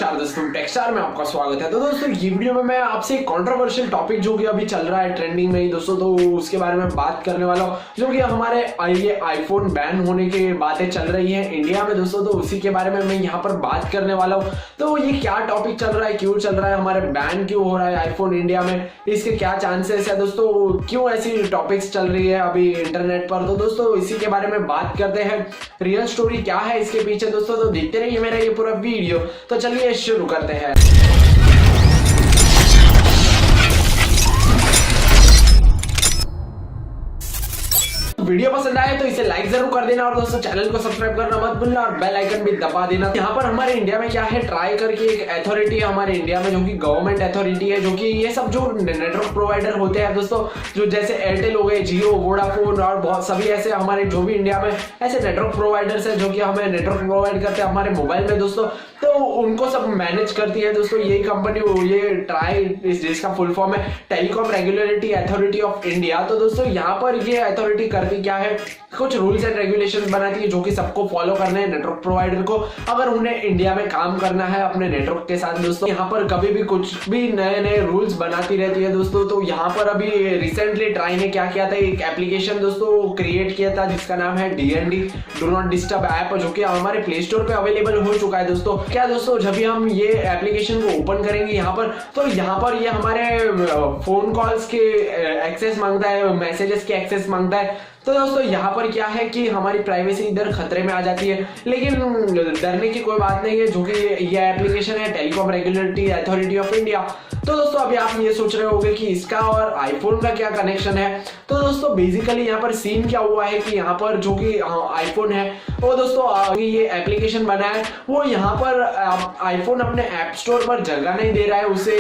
नमस्कार दोस्तों, टेक्सटार में आपका स्वागत है। तो दोस्तों ये वीडियो में मैं आपसे एक कंट्रोवर्शियल टॉपिक जो कि अभी चल रहा है ट्रेंडिंग में ही दोस्तों, तो उसके बारे में बात करने वाला हूँ, जो कि हमारे ये आईफोन बैन होने की बातें चल रही है इंडिया में दोस्तों। तो उसी के बारे में मैं यहाँ पर बात करने वाला हूँ। तो ये क्या टॉपिक चल रहा है, क्यों चल रहा है, हमारे बैन क्यों हो रहा है आईफोन इंडिया में, इसके क्या चांसेस है दोस्तों, क्यों ऐसी टॉपिक्स चल रही है अभी इंटरनेट पर। तो दोस्तों इसी के बारे में बात करते हैं, रियल स्टोरी क्या है इसके पीछे दोस्तों। तो देखते रहिए मेरा ये पूरा वीडियो। तो चलिए शुरू करते हैं। वीडियो पसंद आए तो इसे लाइक जरूर कर देना और दोस्तों चैनल को सब्सक्राइब करना मत भूलना और बेल आइकन भी दबा देना। यहाँ पर हमारे इंडिया में क्या है, ट्राई करके एक अथॉरिटी है हमारे इंडिया में, जो कि गवर्नमेंट अथॉरिटी है, जो कि ये सब जो नेटवर्क प्रोवाइडर होते हैं दोस्तों, जो जैसे एयरटेल हो गए, जियो, वोडाफोन और बहुत सभी ऐसे हमारे जो भी इंडिया में ऐसे नेटवर्क प्रोवाइडर्स है जो कि हमें नेटवर्क प्रोवाइड करते हैं हमारे मोबाइल में दोस्तों, तो उनको सब मैनेज करती है दोस्तों यही कंपनी, ये ट्राई, जिसका फुल फॉर्म है telecom regulatory authority of India. तो दोस्तों यहाँ पर ये अथॉरिटी करती क्या है, कुछ रूल्स एंड रेगुलेशंस बनाती है जो कि सबको फॉलो करने हैं नेटवर्क प्रोवाइडर को, अगर उन्हें इंडिया में काम करना है अपने नेटवर्क के साथ दोस्तों। यहाँ पर कभी भी कुछ भी नए नए रूल्स बनाती रहती है दोस्तों। तो यहाँ पर अभी रिसेंटली ट्राई ने क्या किया था, एक एप्लीकेशन दोस्तों क्रिएट किया था जिसका नाम है DND, do not disturb app, जो कि हमारे प्ले स्टोर पे अवेलेबल हो चुका है दोस्तों। क्या दोस्तों, जब भी हम ये एप्लीकेशन को ओपन करेंगे यहाँ पर, तो यहाँ पर ये हमारे फोन कॉल्स के एक्सेस मांगता है, मैसेजेस के एक्सेस मांगता है। तो दोस्तों यहाँ पर क्या है कि हमारी प्राइवेसी इधर खतरे में आ जाती है, लेकिन डरने की कोई बात नहीं है, जो कि ये एप्लीकेशन है telecom regulatory authority of India. तो दोस्तों अभी आप ये सोच रहे होंगे कि इसका और आईफोन का क्या कनेक्शन है। तो दोस्तों बेसिकली यहाँ पर सीन क्या हुआ है कि यहाँ पर जो कि आईफोन है वो दोस्तों ये एप्लीकेशन बना है, वो यहाँ पर आईफोन अपने ऐप स्टोर पर जगह नहीं दे रहा है उसे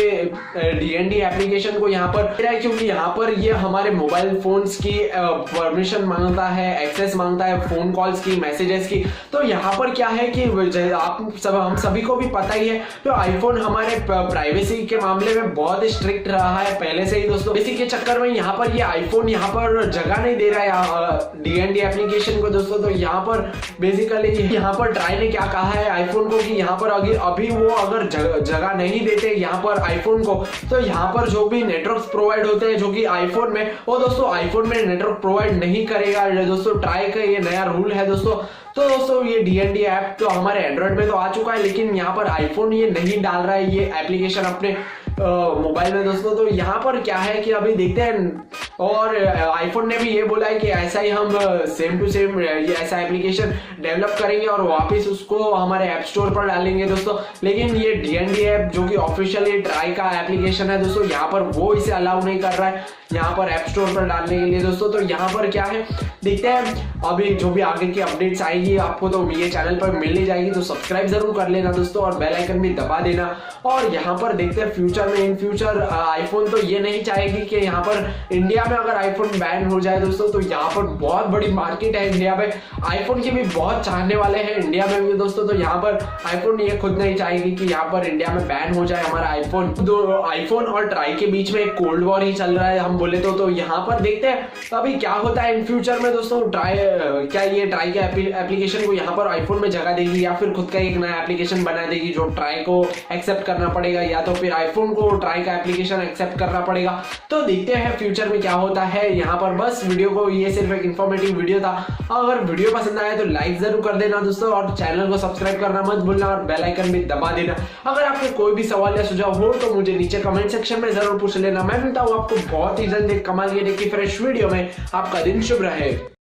DND एप्लीकेशन को यहाँ पर दे रहा है, क्योंकि यहाँ पर ये हमारे मोबाइल फोन्स की परमिशन मांगता है, एक्सेस मांगता है फोन कॉल्स की, मैसेजेस की। तो यहाँ पर क्या है कि हम सभी को भी पता ही है, तो आईफोन हमारे प्राइवेसी के मामले में बहुत स्ट्रिक्ट रहा है पहले से ही दोस्तों। इसी के चक्कर में यहाँ पर ये आईफोन यहाँ पर जगह नहीं दे रहा है DND एप्लीकेशन को दोस्तों। तो यहाँ पर बेसिकली यहाँ पर ट्राई ने क्या कहा है आईफोन को कि यहाँ पर अभी वो अगर जगह नहीं देते यहाँ पर आईफोन को, तो यहाँ पर जो भी नेटवर्क प्रोवाइड होते हैं जो कि आईफोन में, वो दोस्तों आईफोन में नेटवर्क प्रोवाइड नहीं करेगा दोस्तों। ट्राई का ये नया रूल है दोस्तों। तो दोस्तों ये DND ऐप तो हमारे एंड्रॉइड में तो आ चुका है, लेकिन यहाँ पर आईफोन ये नहीं डाल रहा है ये एप्लीकेशन अपने मोबाइल में दोस्तों। तो यहाँ पर क्या है कि अभी देखते हैं, और आईफोन ने भी ये बोला है कि ऐसा ही हम सेम टू सेम ये ऐसा एप्लीकेशन डेवलप करेंगे और वापस उसको हमारे ऐप स्टोर पर डालेंगे दोस्तों। लेकिन ये DND ऐप जो कि ऑफिशियली ट्राई का एप्लीकेशन है दोस्तों, यहाँ पर वो इसे अलाउ नहीं कर रहा है यहाँ पर ऐप स्टोर पर डालने के लिए दोस्तों। तो यहाँ पर क्या है देखते हैं, अभी जो भी आगे की अपडेट्स आएगी आपको तो ये चैनल पर मिल ही जाएगी। तो सब्सक्राइब जरूर कर लेना दोस्तों और बेल आइकन भी दबा देना। और यहाँ पर देखते हैं फ्यूचर में, इन फ्यूचर आईफोन तो ये नहीं चाहेगी कि यहाँ पर इंडिया में अगर आईफोन बैन हो जाए दोस्तों, तो यहाँ पर बहुत बड़ी मार्केट है इंडिया में, आईफोन के भी बहुत चाहने वाले हैं इंडिया में भी दोस्तों। तो यहाँ पर आईफोन ये खुद नहीं चाहेगी कि यहाँ पर इंडिया में बैन हो जाए हमारा आईफोन। तो आईफोन और ट्राई के बीच में एक कोल्ड वॉर ही चल रहा है हम बोले तो यहाँ पर देखते हैं अभी क्या होता है इन फ्यूचर में दोस्तों। क्या ये ट्राई के एप्लीकेशन को यहाँ पर आईफोन में जगह देगी, या फिर खुद का एक नया एप्लीकेशन बना देगी जो ट्राई को एक्सेप्ट करना पड़ेगा, या तो फिर आईफोन को ट्राई का एप्लीकेशन एक्सेप्ट करना पड़ेगा। तो देखते हैं फ्यूचर में क्या होता है। यहाँ पर बस वीडियो को, ये सिर्फ एक इन्फॉर्मेटिव वीडियो था। अगर वीडियो पसंद आया तो लाइक जरूर कर देना दोस्तों और चैनल को सब्सक्राइब करना मत भूलना और बेल आइकन भी दबा देना। अगर आपके कोई भी सवाल या सुझाव हो तो मुझे नीचे कमेंट सेक्शन में जरूर पूछ लेना। मैं मिलता हूँ आपको बहुत ही जल्द एक कमाल की फ्रेश वीडियो में। आपका दिन शुभ रहे।